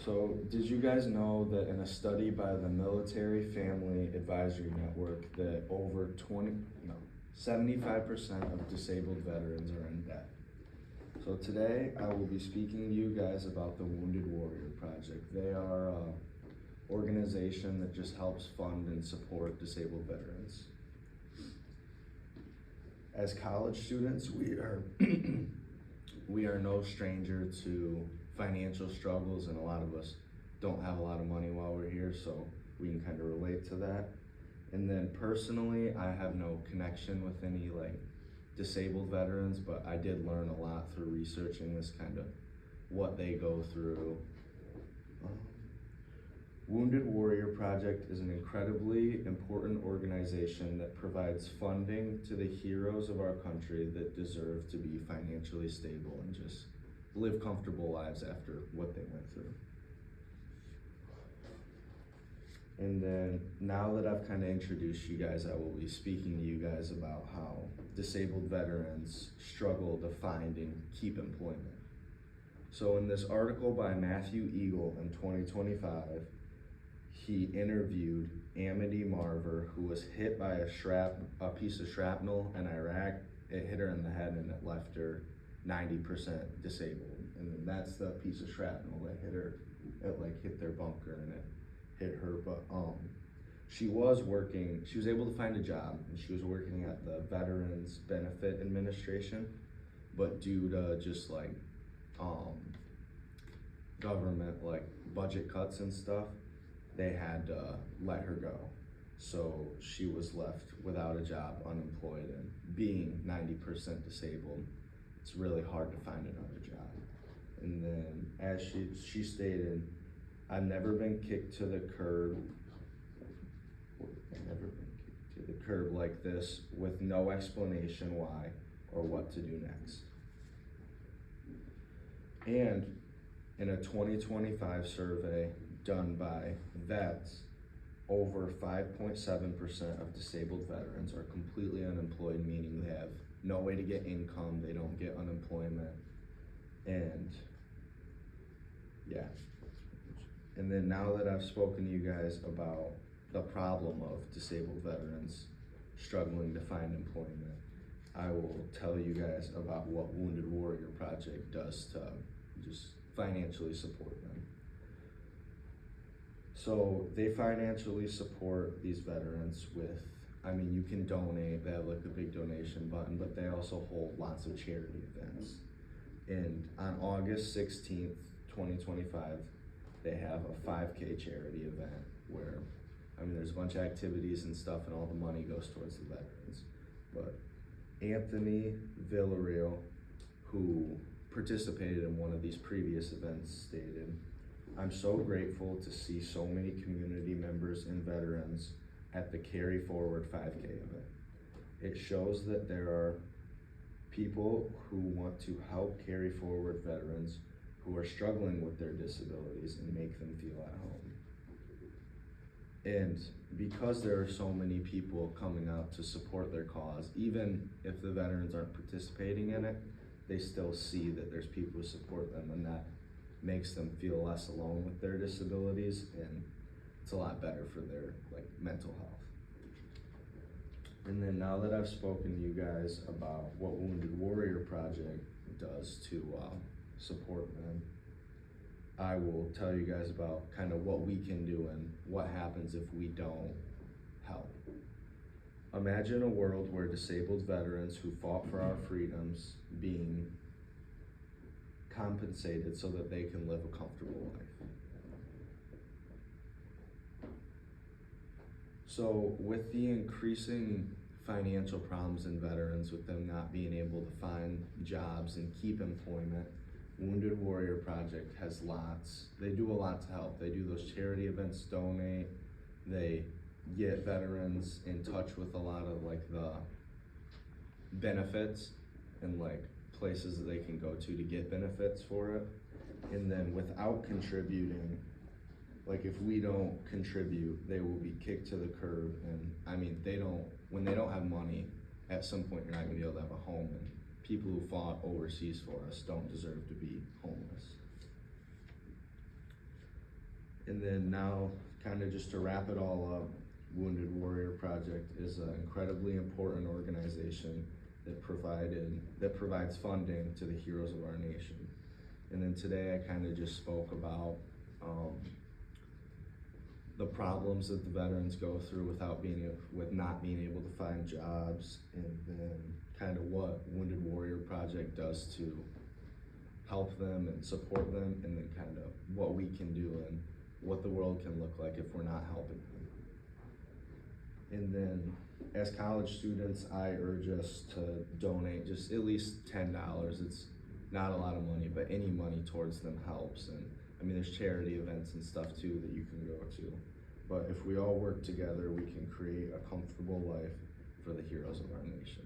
So, did you guys know that in a study by the Military Family Advisory Network that over 75% of disabled veterans are in debt? So today I will be speaking to you guys about the Wounded Warrior Project. They are an organization that just helps fund and support disabled veterans. As college students, we are we are no stranger to financial struggles, and a lot of us don't have a lot of money while we're here, so we can kind of relate to that. And then personally, I have no connection with any disabled veterans, but I did learn a lot through researching this, kind of what they go through. Wounded Warrior Project is an incredibly important organization that provides funding to the heroes of our country that deserve to be financially stable and just live comfortable lives after what they went through. And then now that I've kind of introduced you guys, I will be speaking to you guys about how disabled veterans struggle to find and keep employment. So in this article by Matthew Eagle in 2025, he interviewed Amity Marver, who was hit by a piece of shrapnel in Iraq. It hit her in the head and it left her 90% disabled. And then that's the piece of shrapnel that hit her. It hit their bunker and it hit her. But she was able to find a job, and she was working at the Veterans Benefit Administration, but due to just government budget cuts and stuff, they had to let her go. So she was left without a job, unemployed, and being 90% disabled, it's really hard to find another job. And then as she stated, I've never been kicked to the curb. I've never been kicked to the curb like this with no explanation why or what to do next. And in a 2025 survey done by vets, over 5.7% of disabled veterans are completely unemployed, meaning they have no way to get income, they don't get unemployment, and yeah. And then now that I've spoken to you guys about the problem of disabled veterans struggling to find employment, I will tell you guys about what Wounded Warrior Project does to just financially support them. So they financially support these veterans with, you can donate, they have a big donation button, but they also hold lots of charity events. And on August 16th, 2025, they have a 5K charity event where, there's a bunch of activities and stuff, and all the money goes towards the veterans. But Anthony Villarreal, who participated in one of these previous events, stated, "I'm so grateful to see so many community members and veterans at the Carry Forward 5K event. It shows that there are people who want to help carry forward veterans who are struggling with their disabilities and make them feel at home." And because there are so many people coming out to support their cause, even if the veterans aren't participating in it, they still see that there's people who support them, and that makes them feel less alone with their disabilities, and it's a lot better for their mental health. And then now that I've spoken to you guys about what Wounded Warrior Project does to support them, I will tell you guys about kind of what we can do and what happens if we don't help. Imagine a world where disabled veterans who fought for our freedoms being compensated so that they can live a comfortable life. So with the increasing financial problems in veterans, with them not being able to find jobs and keep employment, Wounded Warrior Project has they do a lot to help. They do those charity events, donate, they get veterans in touch with a lot of the benefits and places that they can go to get benefits for it. And then without contributing, if we don't contribute, they will be kicked to the curb. And when they don't have money, at some point you're not gonna be able to have a home, and people who fought overseas for us don't deserve to be homeless. And then now, kind of just to wrap it all up, Wounded Warrior Project is an incredibly important organization that provides funding to the heroes of our nation. And then today I kind of just spoke about the problems that the veterans go through with not being able to find jobs, and then kind of what Wounded Warrior Project does to help them and support them, and then kind of what we can do and what the world can look like if we're not helping them. And then as college students, I urge us to donate just at least $10. It's not a lot of money, but any money towards them helps. And I mean, there's charity events and stuff too that you can go to. But if we all work together, we can create a comfortable life for the heroes of our nation.